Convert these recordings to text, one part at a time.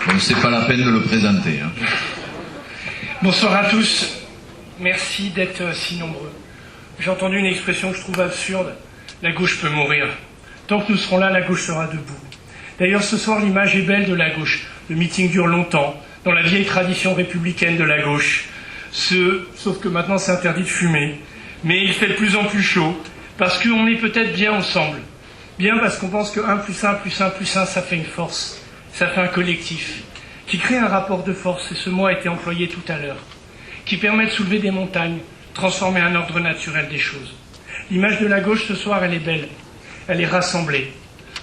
Donc c'est pas la peine de le présenter. Hein. Bonsoir à tous. Merci d'être si nombreux. J'ai entendu une expression que je trouve absurde. La gauche peut mourir. Tant que nous serons là, la gauche sera debout. D'ailleurs, ce soir, l'image est belle de la gauche. Le meeting dure longtemps, dans la vieille tradition républicaine de la gauche. Sauf que maintenant, c'est interdit de fumer. Mais il fait de plus en plus chaud, parce qu'on est peut-être bien ensemble. Bien parce qu'on pense que 1 + 1 + 1 + 1, ça fait une force. Ça fait un collectif, qui crée un rapport de force, et ce mot a été employé tout à l'heure, qui permet de soulever des montagnes, transformer un ordre naturel des choses. L'image de la gauche ce soir, elle est belle. Elle est rassemblée.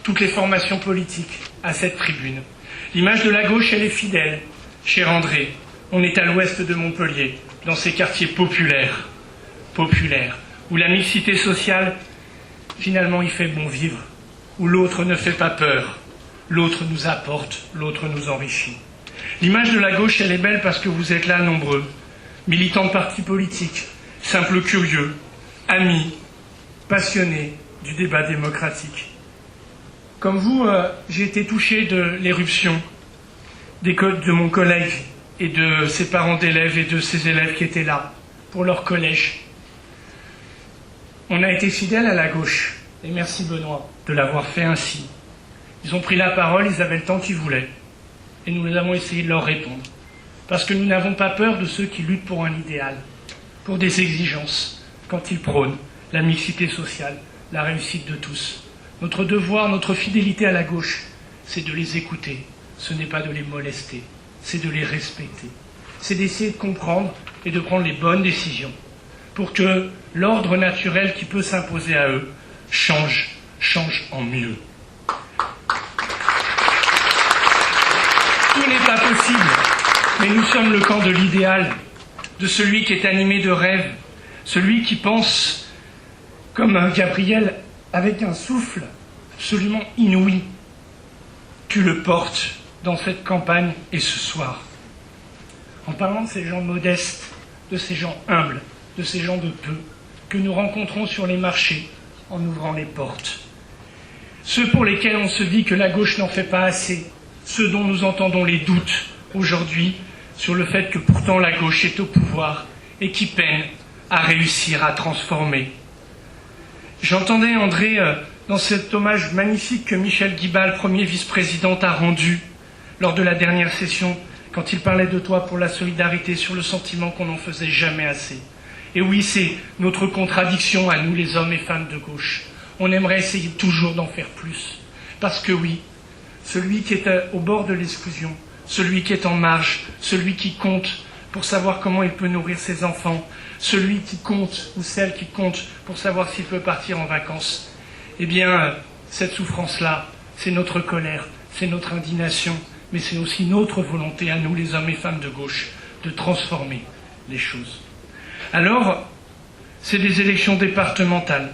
Toutes les formations politiques à cette tribune. L'image de la gauche, elle est fidèle. Cher André, on est à l'ouest de Montpellier, dans ces quartiers populaires, où la mixité sociale, finalement, il fait bon vivre, où l'autre ne fait pas peur, l'autre nous apporte, l'autre nous enrichit. L'image de la gauche, elle est belle parce que vous êtes là nombreux, militants de partis politiques, simples curieux, amis, passionnés du débat démocratique. Comme vous, j'ai été touché de l'éruption de mon collègue et de ses parents d'élèves et de ses élèves qui étaient là pour leur collège. On a été fidèles à la gauche, et merci Benoît de l'avoir fait ainsi. Ils ont pris la parole, ils avaient le temps qu'ils voulaient, et nous avons essayé de leur répondre. Parce que nous n'avons pas peur de ceux qui luttent pour un idéal, pour des exigences, quand ils prônent la mixité sociale, la réussite de tous. Notre devoir, notre fidélité à la gauche, c'est de les écouter, ce n'est pas de les molester, c'est de les respecter. C'est d'essayer de comprendre et de prendre les bonnes décisions pour que l'ordre naturel qui peut s'imposer à eux change en mieux. Tout n'est pas possible, mais nous sommes le camp de l'idéal, de celui qui est animé de rêves, celui qui pense comme un Gabriel avec un souffle absolument inouï. Tu le portes dans cette campagne et ce soir. En parlant de ces gens modestes, de ces gens humbles, de ces gens de peu, que nous rencontrons sur les marchés en ouvrant les portes. Ceux pour lesquels on se dit que la gauche n'en fait pas assez, ceux dont nous entendons les doutes aujourd'hui sur le fait que pourtant la gauche est au pouvoir et qui peine à réussir à transformer. J'entendais André dans cet hommage magnifique que Michel Guibal, premier vice-président, a rendu lors de la dernière session, quand il parlait de toi pour la solidarité, sur le sentiment qu'on n'en faisait jamais assez. Et oui, c'est notre contradiction à nous, les hommes et femmes de gauche. On aimerait essayer toujours d'en faire plus. Parce que oui, celui qui est au bord de l'exclusion, celui qui est en marge, celui qui compte pour savoir comment il peut nourrir ses enfants, celui qui compte, ou celle qui compte, pour savoir s'il peut partir en vacances, eh bien, cette souffrance-là, c'est notre colère, c'est notre indignation, mais c'est aussi notre volonté à nous, les hommes et femmes de gauche, de transformer les choses. Alors, c'est des élections départementales,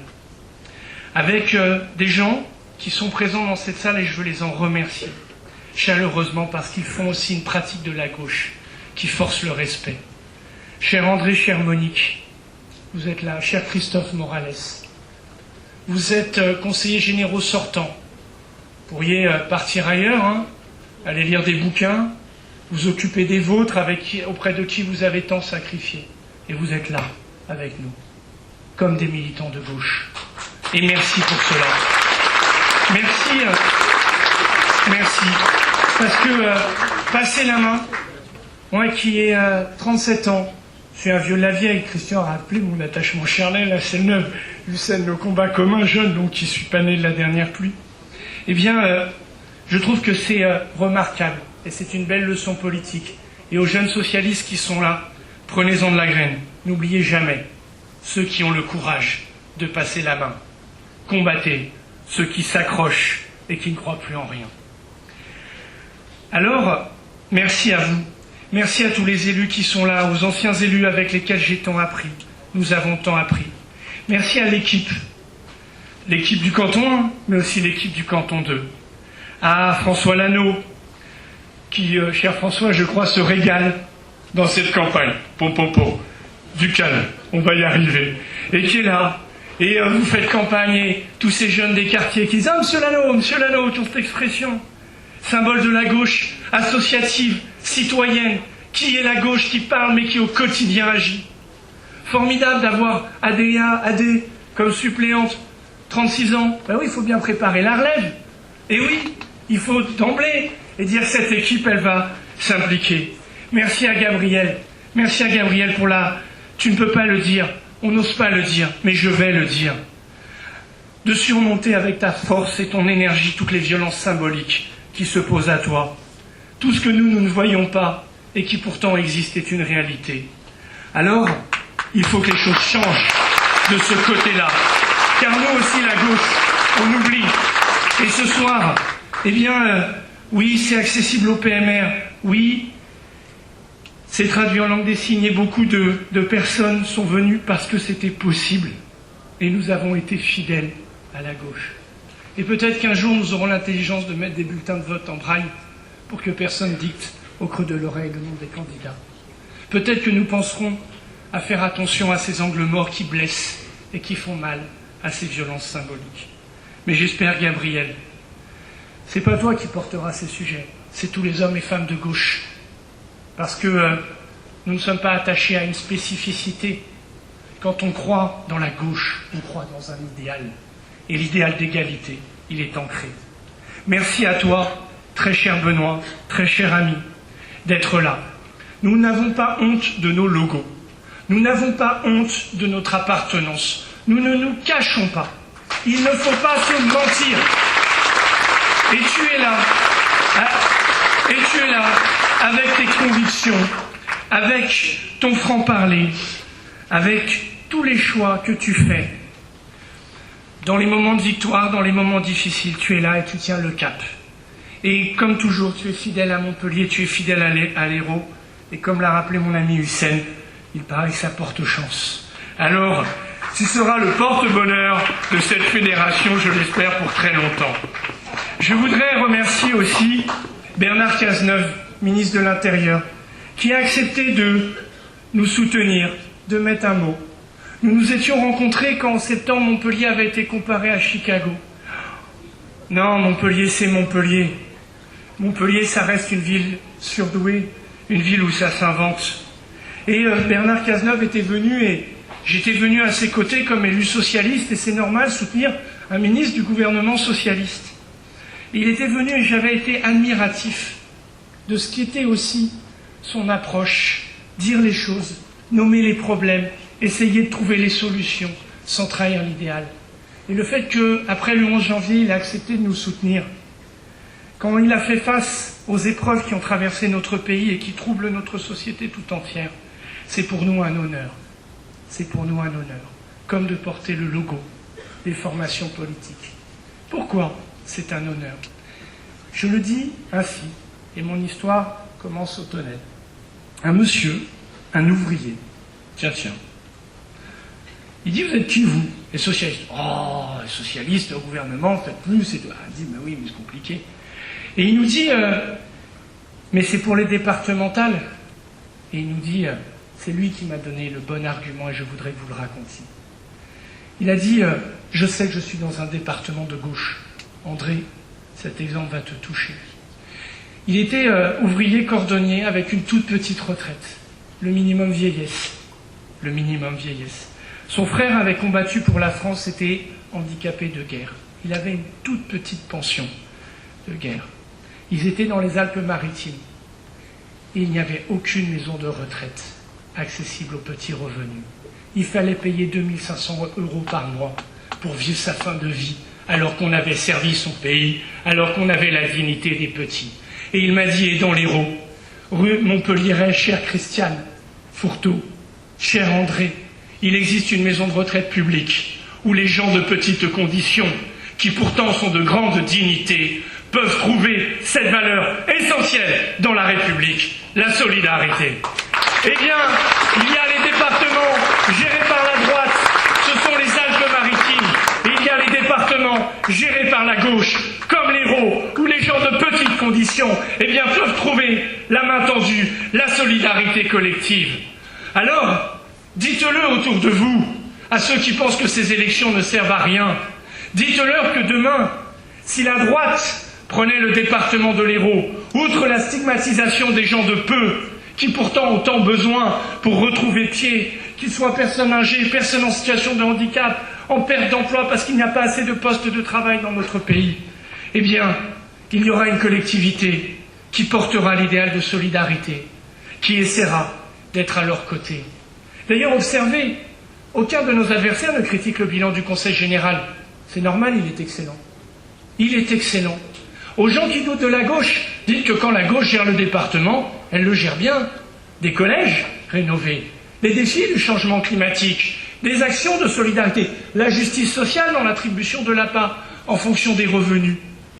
avec des gens qui sont présents dans cette salle, et je veux les en remercier, chaleureusement, parce qu'ils font aussi une pratique de la gauche, qui force le respect. Cher André, chère Monique, vous êtes là, cher Christophe Morales, vous êtes conseillers généraux sortants. Vous pourriez partir ailleurs, hein, aller lire des bouquins, vous occuper des vôtres auprès de qui vous avez tant sacrifié. Et vous êtes là, avec nous, comme des militants de gauche. Et merci pour cela. Merci. Parce que passer la main, moi qui ai 37 ans, je suis un vieux de la vieille, Christian a rappelé mon attachement charnel à Celle-Neuve, vu celle de nos combats communs, jeune, donc qui suis pas né de la dernière pluie. Eh bien, je trouve que c'est remarquable, et c'est une belle leçon politique. Et aux jeunes socialistes qui sont là, prenez-en de la graine. N'oubliez jamais ceux qui ont le courage de passer la main. Combattez ceux qui s'accrochent et qui ne croient plus en rien. Alors, merci à vous. Merci à tous les élus qui sont là, aux anciens élus avec lesquels j'ai tant appris. Nous avons tant appris. Merci à l'équipe du canton 1, mais aussi l'équipe du canton 2. À François Lano, qui, cher François, je crois, se régale dans cette campagne. Du calme, on va y arriver. Et qui est là. Et vous faites campagne, et tous ces jeunes des quartiers qui disent « Ah, monsieur Lano, qui ont cette expression ». symbole de la gauche associative, citoyenne, qui est la gauche qui parle mais qui au quotidien agit. Formidable d'avoir Adé comme suppléante, 36 ans. Ben oui, il faut bien préparer la relève. Et oui, il faut d'emblée et dire cette équipe, elle va s'impliquer. Merci à Gabriel. Merci à Gabriel pour la... Tu ne peux pas le dire, on n'ose pas le dire, mais je vais le dire. De surmonter avec ta force et ton énergie toutes les violences symboliques qui se posent à toi. Tout ce que nous ne voyons pas et qui pourtant existe est une réalité. Alors, il faut que les choses changent de ce côté-là. Car nous aussi, la gauche, on oublie. Et ce soir, eh bien, oui, c'est accessible au PMR. Oui, c'est traduit en langue des signes et beaucoup de personnes sont venues parce que c'était possible. Et nous avons été fidèles à la gauche. Et peut-être qu'un jour, nous aurons l'intelligence de mettre des bulletins de vote en braille pour que personne dicte au creux de l'oreille le nom des candidats. Peut-être que nous penserons à faire attention à ces angles morts qui blessent et qui font mal à ces violences symboliques. Mais j'espère, Gabriel, c'est pas toi qui porteras ces sujets, c'est tous les hommes et femmes de gauche. Parce que nous ne sommes pas attachés à une spécificité. Quand on croit dans la gauche, on croit dans un idéal. Et l'idéal d'égalité, il est ancré. Merci à toi, très cher Benoît, très cher ami, d'être là. Nous n'avons pas honte de nos logos. Nous n'avons pas honte de notre appartenance. Nous ne nous cachons pas. Il ne faut pas se mentir. Et tu es là. Et tu es là avec tes convictions, avec ton franc-parler, avec tous les choix que tu fais. Dans les moments de victoire, dans les moments difficiles, tu es là et tu tiens le cap. Et comme toujours, tu es fidèle à Montpellier, tu es fidèle à l'Hérault. Et comme l'a rappelé mon ami Hussein, il paraît que ça porte chance. Alors, tu seras le porte-bonheur de cette fédération, je l'espère, pour très longtemps. Je voudrais remercier aussi Bernard Cazeneuve, ministre de l'Intérieur, qui a accepté de nous soutenir, de mettre un mot. Nous nous étions rencontrés quand en septembre Montpellier avait été comparé à Chicago. Non, Montpellier, c'est Montpellier. Montpellier, ça reste une ville surdouée, une ville où ça s'invente. Et Bernard Cazeneuve était venu et j'étais venu à ses côtés comme élu socialiste et c'est normal soutenir un ministre du gouvernement socialiste. Et il était venu et j'avais été admiratif de ce qui était aussi son approche, dire les choses, nommer les problèmes, essayer de trouver les solutions sans trahir l'idéal. Et le fait qu'après le 11 janvier, il a accepté de nous soutenir, quand il a fait face aux épreuves qui ont traversé notre pays et qui troublent notre société tout entière, c'est pour nous un honneur. C'est pour nous un honneur, comme de porter le logo des formations politiques. Pourquoi c'est un honneur? Je le dis ainsi, et mon histoire commence au tonnet. Un monsieur, un ouvrier, tiens, il dit, vous êtes qui, vous? Les socialistes. Oh, les socialistes, au gouvernement, faites plus. Et tout. Il dit, mais oui, mais c'est compliqué. Et il nous dit, mais c'est pour les départementales. Et il nous dit, c'est lui qui m'a donné le bon argument et je voudrais que vous le racontiez. Il a dit, je sais que je suis dans un département de gauche. André, cet exemple va te toucher. Il était ouvrier cordonnier avec une toute petite retraite, le minimum vieillesse. Le minimum vieillesse. Son frère avait combattu pour la France, était handicapé de guerre. Il avait une toute petite pension de guerre. Ils étaient dans les Alpes-Maritimes. Et il n'y avait aucune maison de retraite accessible aux petits revenus. Il fallait payer 2500 € par mois pour vivre sa fin de vie, alors qu'on avait servi son pays, alors qu'on avait la dignité des petits. Et il m'a dit, et dans l'Hérault, rue Montpellier, chère Christiane Fourteau, cher André, il existe une maison de retraite publique où les gens de petites conditions, qui pourtant sont de grande dignité, peuvent trouver cette valeur essentielle dans la République, la solidarité. Eh bien, il y a les départements gérés par la droite, ce sont les Alpes-Maritimes, et il y a les départements gérés par la gauche, comme l'Hérault, où les gens de petites conditions, eh bien, peuvent trouver la main tendue, la solidarité collective. Alors, dites-le autour de vous, à ceux qui pensent que ces élections ne servent à rien. Dites-leur que demain, si la droite Prenez le département de l'Hérault. Outre la stigmatisation des gens de peu, qui pourtant ont tant besoin pour retrouver pied, qu'ils soient personnes âgées, personnes en situation de handicap, en perte d'emploi parce qu'il n'y a pas assez de postes de travail dans notre pays, eh bien, il y aura une collectivité qui portera l'idéal de solidarité, qui essaiera d'être à leur côté. D'ailleurs, observez, aucun de nos adversaires ne critique le bilan du Conseil général. C'est normal, il est excellent. Il est excellent. Aux gens qui doutent de la gauche, dites que quand la gauche gère le département, elle le gère bien. Des collèges rénovés, des défis du changement climatique, des actions de solidarité, la justice sociale dans l'attribution de l'APA en fonction des revenus.